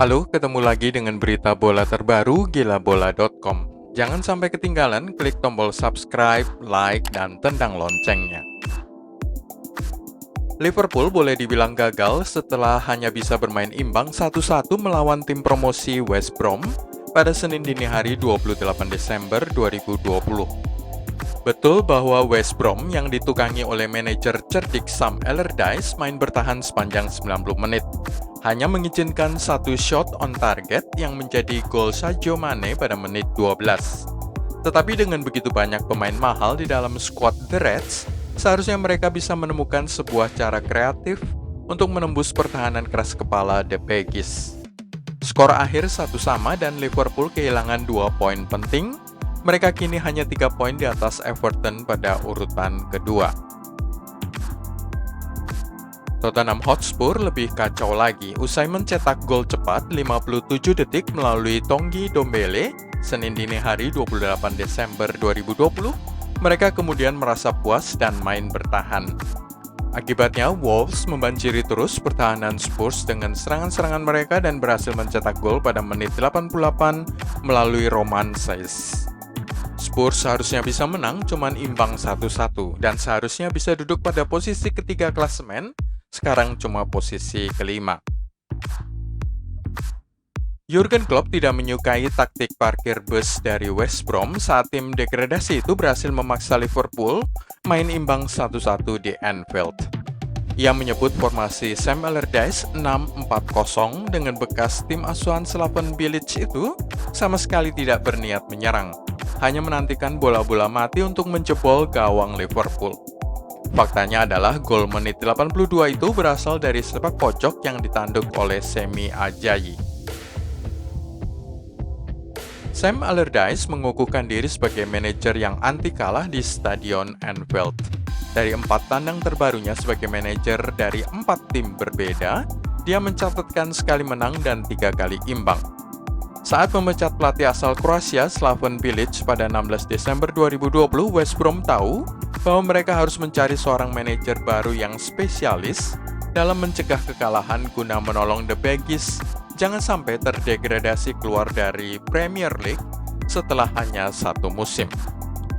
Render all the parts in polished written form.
Halo, ketemu lagi dengan berita bola terbaru gilabola.com. Jangan sampai ketinggalan, klik tombol subscribe, like, dan tendang loncengnya. Liverpool boleh dibilang gagal setelah hanya bisa bermain imbang 1-1 melawan tim promosi West Brom pada Senin dini hari 28 Desember 2020. Betul bahwa West Brom yang ditukangi oleh manajer cerdik Sam Allardyce main bertahan sepanjang 90 menit. Hanya mengizinkan satu shot on target yang menjadi gol Sadio Mane pada menit 12. Tetapi dengan begitu banyak pemain mahal di dalam skuad The Reds, seharusnya mereka bisa menemukan sebuah cara kreatif untuk menembus pertahanan keras kepala The Baggies. Skor akhir 1-1 dan Liverpool kehilangan 2 poin penting. Mereka kini hanya 3 poin di atas Everton pada urutan kedua. Tottenham Hotspur lebih kacau lagi usai mencetak gol cepat 57 detik melalui Tanguy Ndombele Senin dini hari 28 Desember 2020. Mereka kemudian merasa puas dan main bertahan. Akibatnya, Wolves membanjiri terus pertahanan Spurs dengan serangan-serangan mereka dan berhasil mencetak gol pada menit 88 melalui Romain Saiss. Spurs seharusnya bisa menang, cuman imbang 1-1, dan seharusnya bisa duduk pada posisi ketiga klasemen, sekarang cuma posisi kelima. Jurgen Klopp tidak menyukai taktik parkir bus dari West Brom saat tim degradasi itu berhasil memaksa Liverpool main imbang 1-1 di Anfield. Ia menyebut formasi Sam Allardyce 6-4-0 dengan bekas tim asuhan Slaven Bilic itu sama sekali tidak berniat menyerang, hanya menantikan bola-bola mati untuk menjebol gawang Liverpool. Faktanya adalah gol menit 82 itu berasal dari sepak pojok yang ditanduk oleh Semi Ajayi. Sam Allardyce mengukuhkan diri sebagai manajer yang anti kalah di Stadion Anfield. Dari 4 tandang terbarunya sebagai manajer dari 4 tim berbeda, dia mencatatkan sekali menang dan 3 kali imbang. Saat memecat pelatih asal Kroasia Slaven Bilic pada 16 Desember 2020, West Brom tahu bahwa mereka harus mencari seorang manajer baru yang spesialis dalam mencegah kekalahan guna menolong The Baggies jangan sampai terdegradasi keluar dari Premier League setelah hanya 1 musim.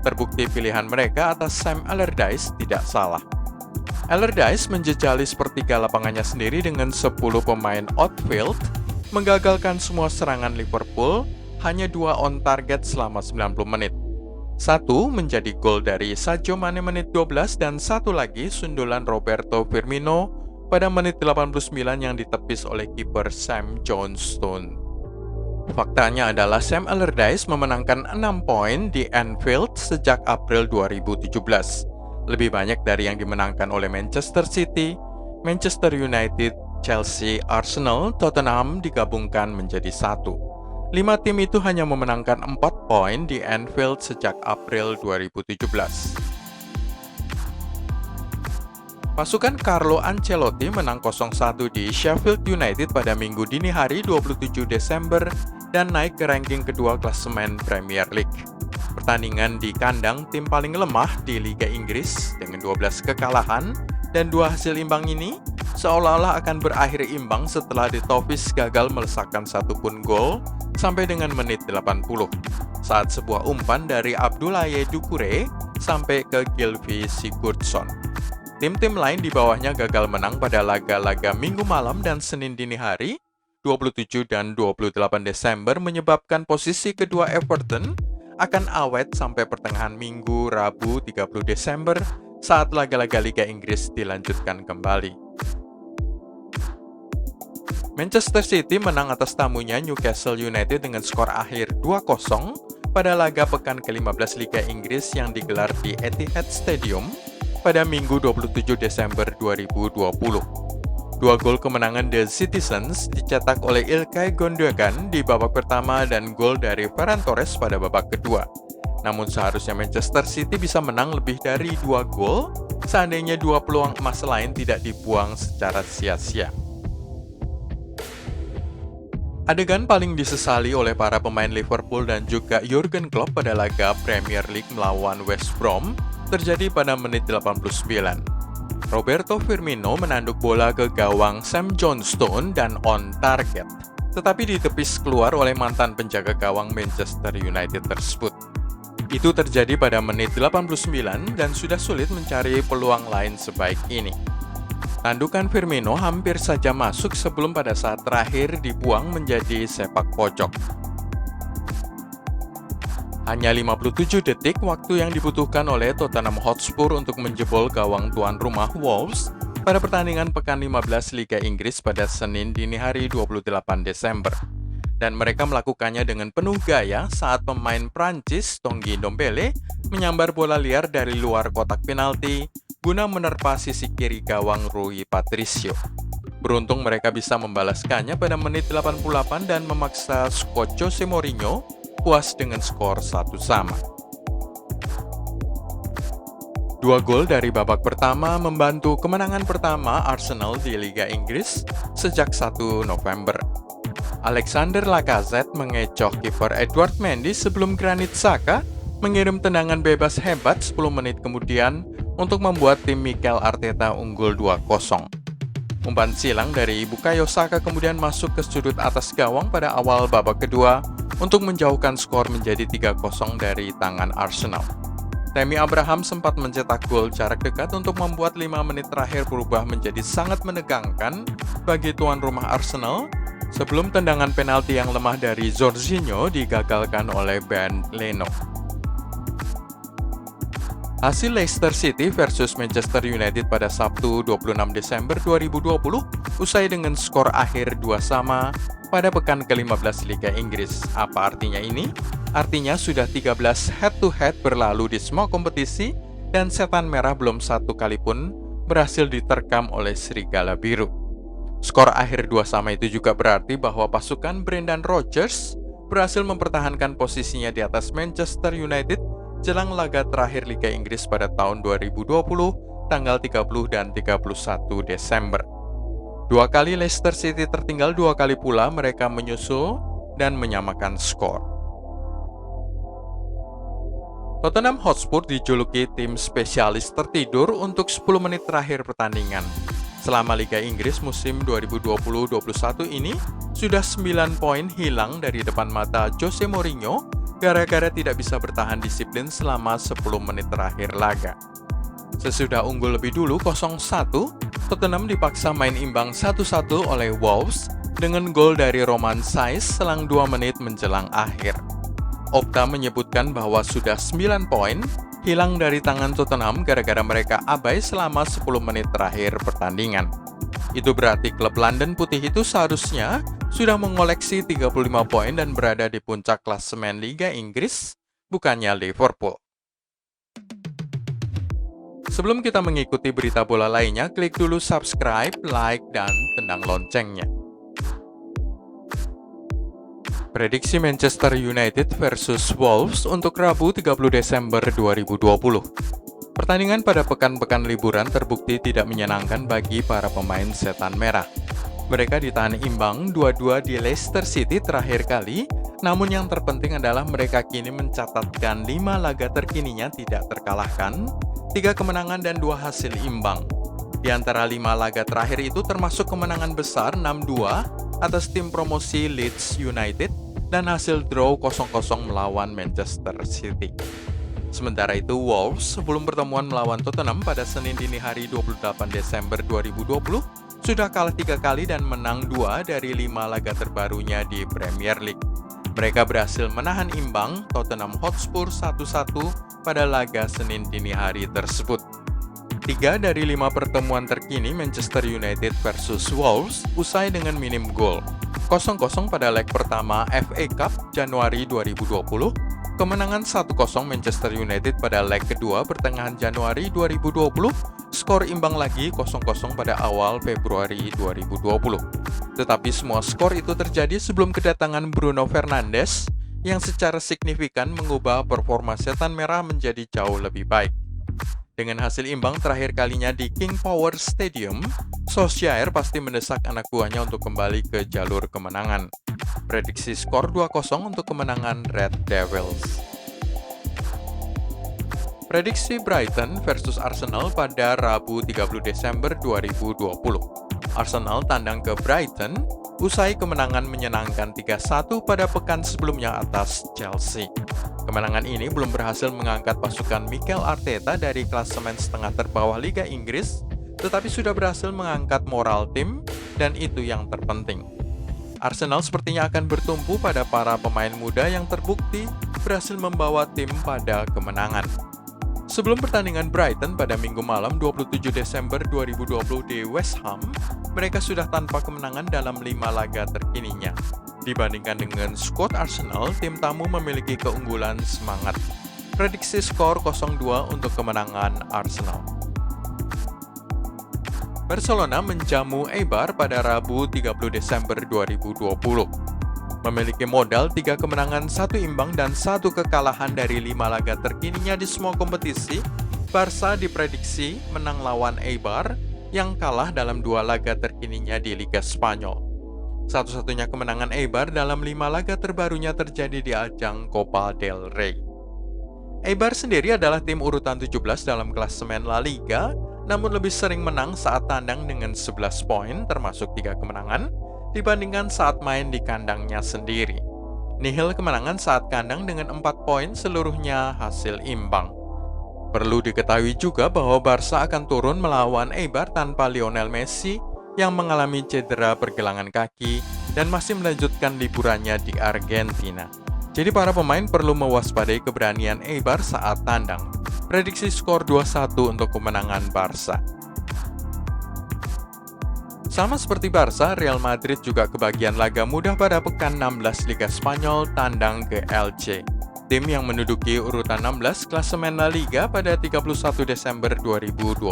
Terbukti pilihan mereka atas Sam Allardyce tidak salah. Allardyce menjejali sepertiga lapangannya sendiri dengan 10 pemain outfield, menggagalkan semua serangan Liverpool, hanya 2 on target selama 90 menit. 1 menjadi gol dari Sadio Mane menit 12 dan 1 lagi sundulan Roberto Firmino pada menit 89 yang ditepis oleh kiper Sam Johnstone. Faktanya adalah Sam Allardyce memenangkan 6 poin di Anfield sejak April 2017. Lebih banyak dari yang dimenangkan oleh Manchester City, Manchester United, Chelsea, Arsenal, Tottenham digabungkan menjadi 1. 5 tim itu hanya memenangkan 4 poin di Anfield sejak April 2017. Pasukan Carlo Ancelotti menang 0-1 di Sheffield United pada Minggu dini hari 27 Desember dan naik ke ranking kedua klasemen Premier League. Pertandingan di kandang tim paling lemah di Liga Inggris dengan 12 kekalahan dan 2 hasil imbang ini seolah-olah akan berakhir imbang setelah The Toffees gagal melesakkan satupun gol sampai dengan menit 80 saat sebuah umpan dari Abdoulaye Doucouré sampai ke Gylfi Sigurdsson. Tim-tim lain di bawahnya gagal menang pada laga-laga Minggu malam dan Senin dini hari 27 dan 28 Desember menyebabkan posisi kedua Everton akan awet sampai pertengahan Minggu Rabu 30 Desember saat laga-laga Liga Inggris dilanjutkan kembali. Manchester City menang atas tamunya Newcastle United dengan skor akhir 2-0 pada laga pekan ke-15 Liga Inggris yang digelar di Etihad Stadium pada Minggu 27 Desember 2020. 2 gol kemenangan The Citizens dicetak oleh Ilkay Gundogan di babak pertama dan gol dari Ferran Torres pada babak kedua. Namun seharusnya Manchester City bisa menang lebih dari 2 gol seandainya 2 peluang emas lain tidak dibuang secara sia-sia. Adegan paling disesali oleh para pemain Liverpool dan juga Jurgen Klopp pada laga Premier League melawan West Brom terjadi pada menit 89. Roberto Firmino menanduk bola ke gawang Sam Johnstone dan on target. tetapi ditepis keluar oleh mantan penjaga gawang Manchester United tersebut. Itu terjadi pada menit 89 dan sudah sulit mencari peluang lain sebaik ini. Tandukan Firmino hampir saja masuk sebelum pada saat terakhir dibuang menjadi sepak pojok. Hanya 57 detik waktu yang dibutuhkan oleh Tottenham Hotspur untuk menjebol gawang tuan rumah Wolves pada pertandingan pekan 15 Liga Inggris pada Senin dini hari 28 Desember. Dan mereka melakukannya dengan penuh gaya saat pemain Prancis Tanguy Ndombele menyambar bola liar dari luar kotak penalti guna menerpa sisi kiri gawang Rui Patricio. Beruntung mereka bisa membalaskannya pada menit 88 dan memaksa skuad Jose Mourinho puas dengan skor 1-1. Dua gol dari babak pertama membantu kemenangan pertama Arsenal di Liga Inggris sejak 1 November. Alexander Lacazette mengecoh kiper Edouard Mendy sebelum Granit Xhaka mengirim tendangan bebas hebat 10 menit kemudian untuk membuat tim Mikel Arteta unggul 2-0. Umpan silang dari Bukayo Saka kemudian masuk ke sudut atas gawang pada awal babak kedua untuk menjauhkan skor menjadi 3-0 dari tangan Arsenal. Tammy Abraham sempat mencetak gol jarak dekat untuk membuat 5 menit terakhir berubah menjadi sangat menegangkan bagi tuan rumah Arsenal sebelum tendangan penalti yang lemah dari Jorginho digagalkan oleh Ben Leno. Hasil Leicester City versus Manchester United pada Sabtu 26 Desember 2020 usai dengan skor akhir 2-2 pada pekan ke-15 Liga Inggris. Apa artinya ini? Artinya sudah 13 head-to-head berlalu di semua kompetisi dan setan merah belum satu kali pun berhasil diterkam oleh Serigala Biru. Skor akhir 2-2 itu juga berarti bahwa pasukan Brendan Rodgers berhasil mempertahankan posisinya di atas Manchester United jelang laga terakhir Liga Inggris pada tahun 2020, tanggal 30 dan 31 Desember. Dua kali Leicester City tertinggal, dua kali pula mereka menyusul dan menyamakan skor. Tottenham Hotspur dijuluki tim spesialis tertidur untuk 10 menit terakhir pertandingan. Selama Liga Inggris musim 2020-21 ini, sudah 9 poin hilang dari depan mata Jose Mourinho gara-gara tidak bisa bertahan disiplin selama 10 menit terakhir laga. Sesudah unggul lebih dulu 0-1, Tottenham dipaksa main imbang 1-1 oleh Wolves dengan gol dari Romain Saiz selang 2 menit menjelang akhir. Opta menyebutkan bahwa sudah 9 poin hilang dari tangan Tottenham gara-gara mereka abai selama 10 menit terakhir pertandingan. Itu berarti klub London Putih itu seharusnya sudah mengoleksi 35 poin dan berada di puncak klasemen Liga Inggris, bukannya Liverpool. Sebelum kita mengikuti berita bola lainnya, klik dulu subscribe, like, dan tendang loncengnya. Prediksi Manchester United versus Wolves untuk Rabu 30 Desember 2020. Pertandingan pada pekan-pekan liburan terbukti tidak menyenangkan bagi para pemain setan merah. Mereka ditahan imbang 2-2 di Leicester City terakhir kali, namun yang terpenting adalah mereka kini mencatatkan 5 laga terkininya tidak terkalahkan, 3 kemenangan dan 2 hasil imbang. Di antara 5 laga terakhir itu termasuk kemenangan besar 6-2 atas tim promosi Leeds United dan hasil draw 0-0 melawan Manchester City. Sementara itu, Wolves sebelum pertemuan melawan Tottenham pada Senin dini hari 28 Desember 2020 sudah kalah 3 kali dan menang 2 dari 5 laga terbarunya di Premier League. Mereka berhasil menahan imbang Tottenham Hotspur 1-1 pada laga Senin dini hari tersebut. 3 dari 5 pertemuan terkini Manchester United versus Wolves usai dengan minim gol. 0-0 pada leg pertama FA Cup Januari 2020, kemenangan 1-0 Manchester United pada leg kedua pertengahan Januari 2020, skor imbang lagi 0-0 pada awal Februari 2020. Tetapi semua skor itu terjadi sebelum kedatangan Bruno Fernandes yang secara signifikan mengubah performa setan merah menjadi jauh lebih baik. Dengan hasil imbang terakhir kalinya di King Power Stadium, Solskjaer pasti mendesak anak buahnya untuk kembali ke jalur kemenangan. Prediksi skor 2-0 untuk kemenangan Red Devils. Prediksi Brighton versus Arsenal pada Rabu 30 Desember 2020. Arsenal tandang ke Brighton usai kemenangan menyenangkan 3-1 pada pekan sebelumnya atas Chelsea. Kemenangan ini belum berhasil mengangkat pasukan Mikel Arteta dari klasemen setengah terbawah Liga Inggris, tetapi sudah berhasil mengangkat moral tim, dan itu yang terpenting. Arsenal sepertinya akan bertumpu pada para pemain muda yang terbukti berhasil membawa tim pada kemenangan. Sebelum pertandingan Brighton pada Minggu malam 27 Desember 2020 di West Ham, mereka sudah tanpa kemenangan dalam 5 laga terkininya. Dibandingkan dengan skuad Arsenal, tim tamu memiliki keunggulan semangat. Prediksi skor 0-2 untuk kemenangan Arsenal. Barcelona menjamu Eibar pada Rabu 30 Desember 2020. Memiliki modal 3 kemenangan, 1 imbang, dan 1 kekalahan dari 5 laga terkininya di semua kompetisi, Barca diprediksi menang lawan Eibar yang kalah dalam 2 laga terkininya di Liga Spanyol. Satu-satunya kemenangan Eibar dalam 5 laga terbarunya terjadi di ajang Copa del Rey. Eibar sendiri adalah tim urutan 17 dalam klasemen La Liga, namun lebih sering menang saat tandang dengan 11 poin termasuk 3 kemenangan, dibandingkan saat main di kandangnya sendiri. Nihil kemenangan saat kandang dengan 4 poin, seluruhnya hasil imbang. Perlu diketahui juga bahwa Barca akan turun melawan Eibar tanpa Lionel Messi yang mengalami cedera pergelangan kaki dan masih melanjutkan liburannya di Argentina. Jadi para pemain perlu mewaspadai keberanian Eibar saat tandang. Prediksi skor 2-1 untuk kemenangan Barca. Sama seperti Barca, Real Madrid juga kebagian laga mudah pada pekan 16 Liga Spanyol tandang ke Elche. Tim yang menduduki urutan 16 klasemen La Liga pada 31 Desember 2020.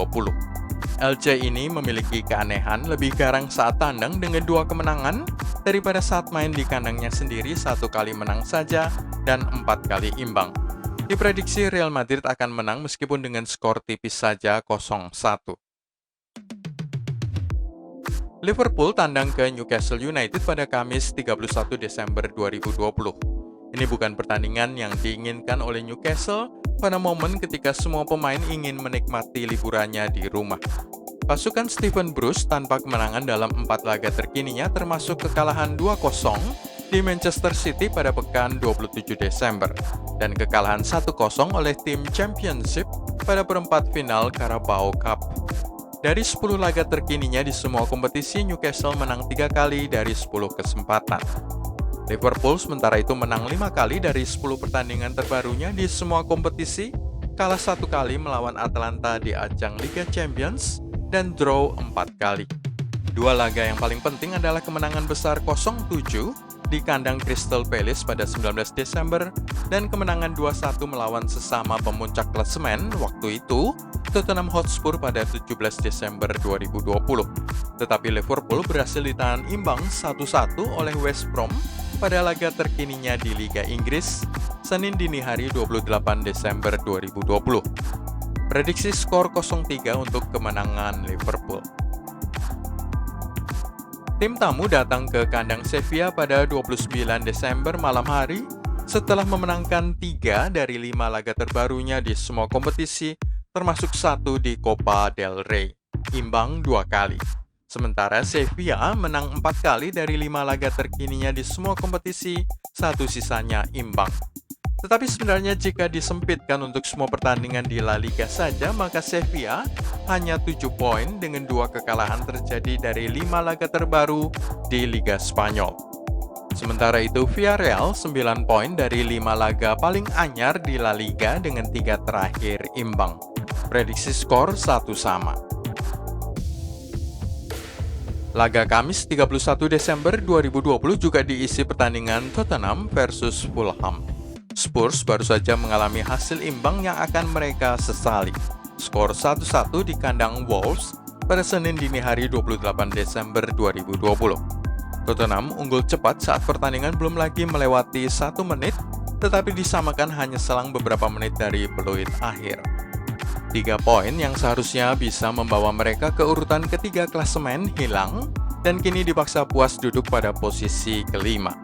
Elche ini memiliki keanehan lebih garang saat tandang dengan 2 kemenangan daripada saat main di kandangnya sendiri 1 kali menang saja dan 4 kali imbang. Diprediksi Real Madrid akan menang meskipun dengan skor tipis saja 0-1. Liverpool tandang ke Newcastle United pada Kamis 31 Desember 2020. Ini bukan pertandingan yang diinginkan oleh Newcastle pada momen ketika semua pemain ingin menikmati liburannya di rumah. Pasukan Steven Bruce tanpa kemenangan dalam 4 laga terkininya termasuk kekalahan 2-0 di Manchester City pada pekan 27 Desember dan kekalahan 1-0 oleh tim Championship pada perempat final Carabao Cup. Dari 10 laga terkininya di semua kompetisi, Newcastle menang 3 kali dari 10 kesempatan. Liverpool sementara itu menang 5 kali dari 10 pertandingan terbarunya di semua kompetisi, kalah 1 kali melawan Atalanta di ajang Liga Champions, dan draw 4 kali. 2 laga yang paling penting adalah kemenangan besar 0-7 di kandang Crystal Palace pada 19 Desember dan kemenangan 2-1 melawan sesama pemuncak klasemen waktu itu, Tottenham Hotspur pada 17 Desember 2020. Tetapi Liverpool berhasil ditahan imbang 1-1 oleh West Brom pada laga terkininya di Liga Inggris, Senin dini hari 28 Desember 2020. Prediksi skor 0-3 untuk kemenangan Liverpool. Tim tamu datang ke kandang Sevilla pada 29 Desember malam hari setelah memenangkan 3 dari 5 laga terbarunya di semua kompetisi, termasuk 1 di Copa del Rey, imbang 2 kali. Sementara Sevilla menang 4 kali dari 5 laga terkininya di semua kompetisi, 1 sisanya imbang. Tetapi sebenarnya jika disempitkan untuk semua pertandingan di La Liga saja, maka Sevilla hanya 7 poin dengan 2 kekalahan terjadi dari 5 laga terbaru di Liga Spanyol. Sementara itu Villarreal 9 poin dari 5 laga paling anyar di La Liga dengan 3 terakhir imbang. Prediksi skor 1 sama. Laga Kamis 31 Desember 2020 juga diisi pertandingan Tottenham versus Fulham. Spurs baru saja mengalami hasil imbang yang akan mereka sesali. Skor 1-1 di kandang Wolves pada Senin dini hari 28 Desember 2020. Tottenham unggul cepat saat pertandingan belum lagi melewati 1 menit, tetapi disamakan hanya selang beberapa menit dari peluit akhir. 3 poin yang seharusnya bisa membawa mereka ke urutan ketiga klasemen hilang dan kini dipaksa puas duduk pada posisi kelima.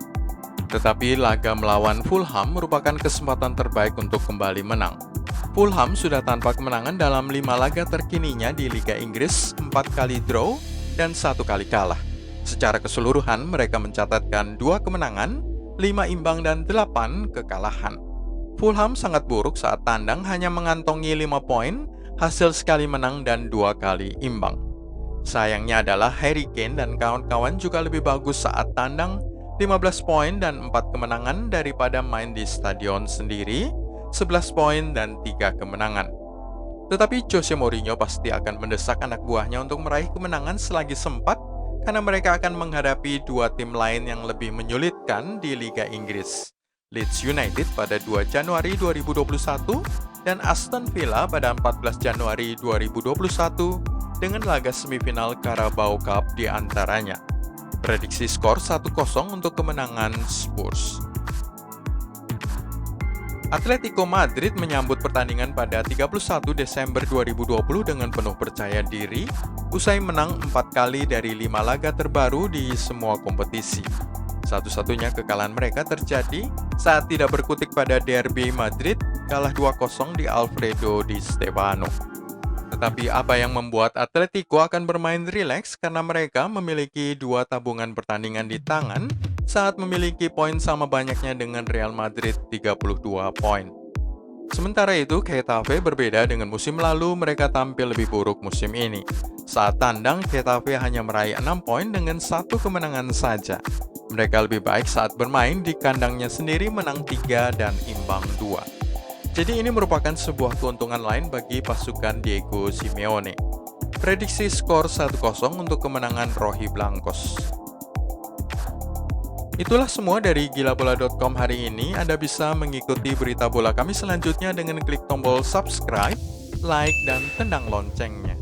Tetapi laga melawan Fulham merupakan kesempatan terbaik untuk kembali menang. Fulham sudah tanpa kemenangan dalam 5 laga terkininya di Liga Inggris, 4 kali draw dan 1 kali kalah. Secara keseluruhan, mereka mencatatkan 2 kemenangan, 5 imbang dan 8 kekalahan. Fulham sangat buruk saat tandang hanya mengantongi 5 poin, hasil sekali menang dan 2 kali imbang. Sayangnya adalah Harry Kane dan kawan-kawan juga lebih bagus saat tandang, 15 poin dan 4 kemenangan daripada main di stadion sendiri, 11 poin dan 3 kemenangan. Tetapi Jose Mourinho pasti akan mendesak anak buahnya untuk meraih kemenangan selagi sempat, karena mereka akan menghadapi 2 tim lain yang lebih menyulitkan di Liga Inggris. Leeds United pada 2 Januari 2021 dan Aston Villa pada 14 Januari 2021 dengan laga semifinal Carabao Cup di antaranya. Prediksi skor 1-0 untuk kemenangan Spurs. Atletico Madrid menyambut pertandingan pada 31 Desember 2020 dengan penuh percaya diri, usai menang 4 kali dari 5 laga terbaru di semua kompetisi. Satu-satunya kekalahan mereka terjadi saat tidak berkutik pada Derby Madrid, kalah 2-0 di Alfredo Di Stéfano. Tetapi apa yang membuat Atletico akan bermain rileks karena mereka memiliki 2 tabungan pertandingan di tangan saat memiliki poin sama banyaknya dengan Real Madrid 32 poin. Sementara itu, Getafe berbeda dengan musim lalu, mereka tampil lebih buruk musim ini. Saat tandang, Getafe hanya meraih 6 poin dengan 1 kemenangan saja. Mereka lebih baik saat bermain di kandangnya sendiri, menang 3 dan imbang 2. Jadi ini merupakan sebuah keuntungan lain bagi pasukan Diego Simeone. Prediksi skor 1-0 untuk kemenangan Rojiblancos. Itulah semua dari gilabola.com hari ini. Anda bisa mengikuti berita bola kami selanjutnya dengan klik tombol subscribe, like, dan tendang loncengnya.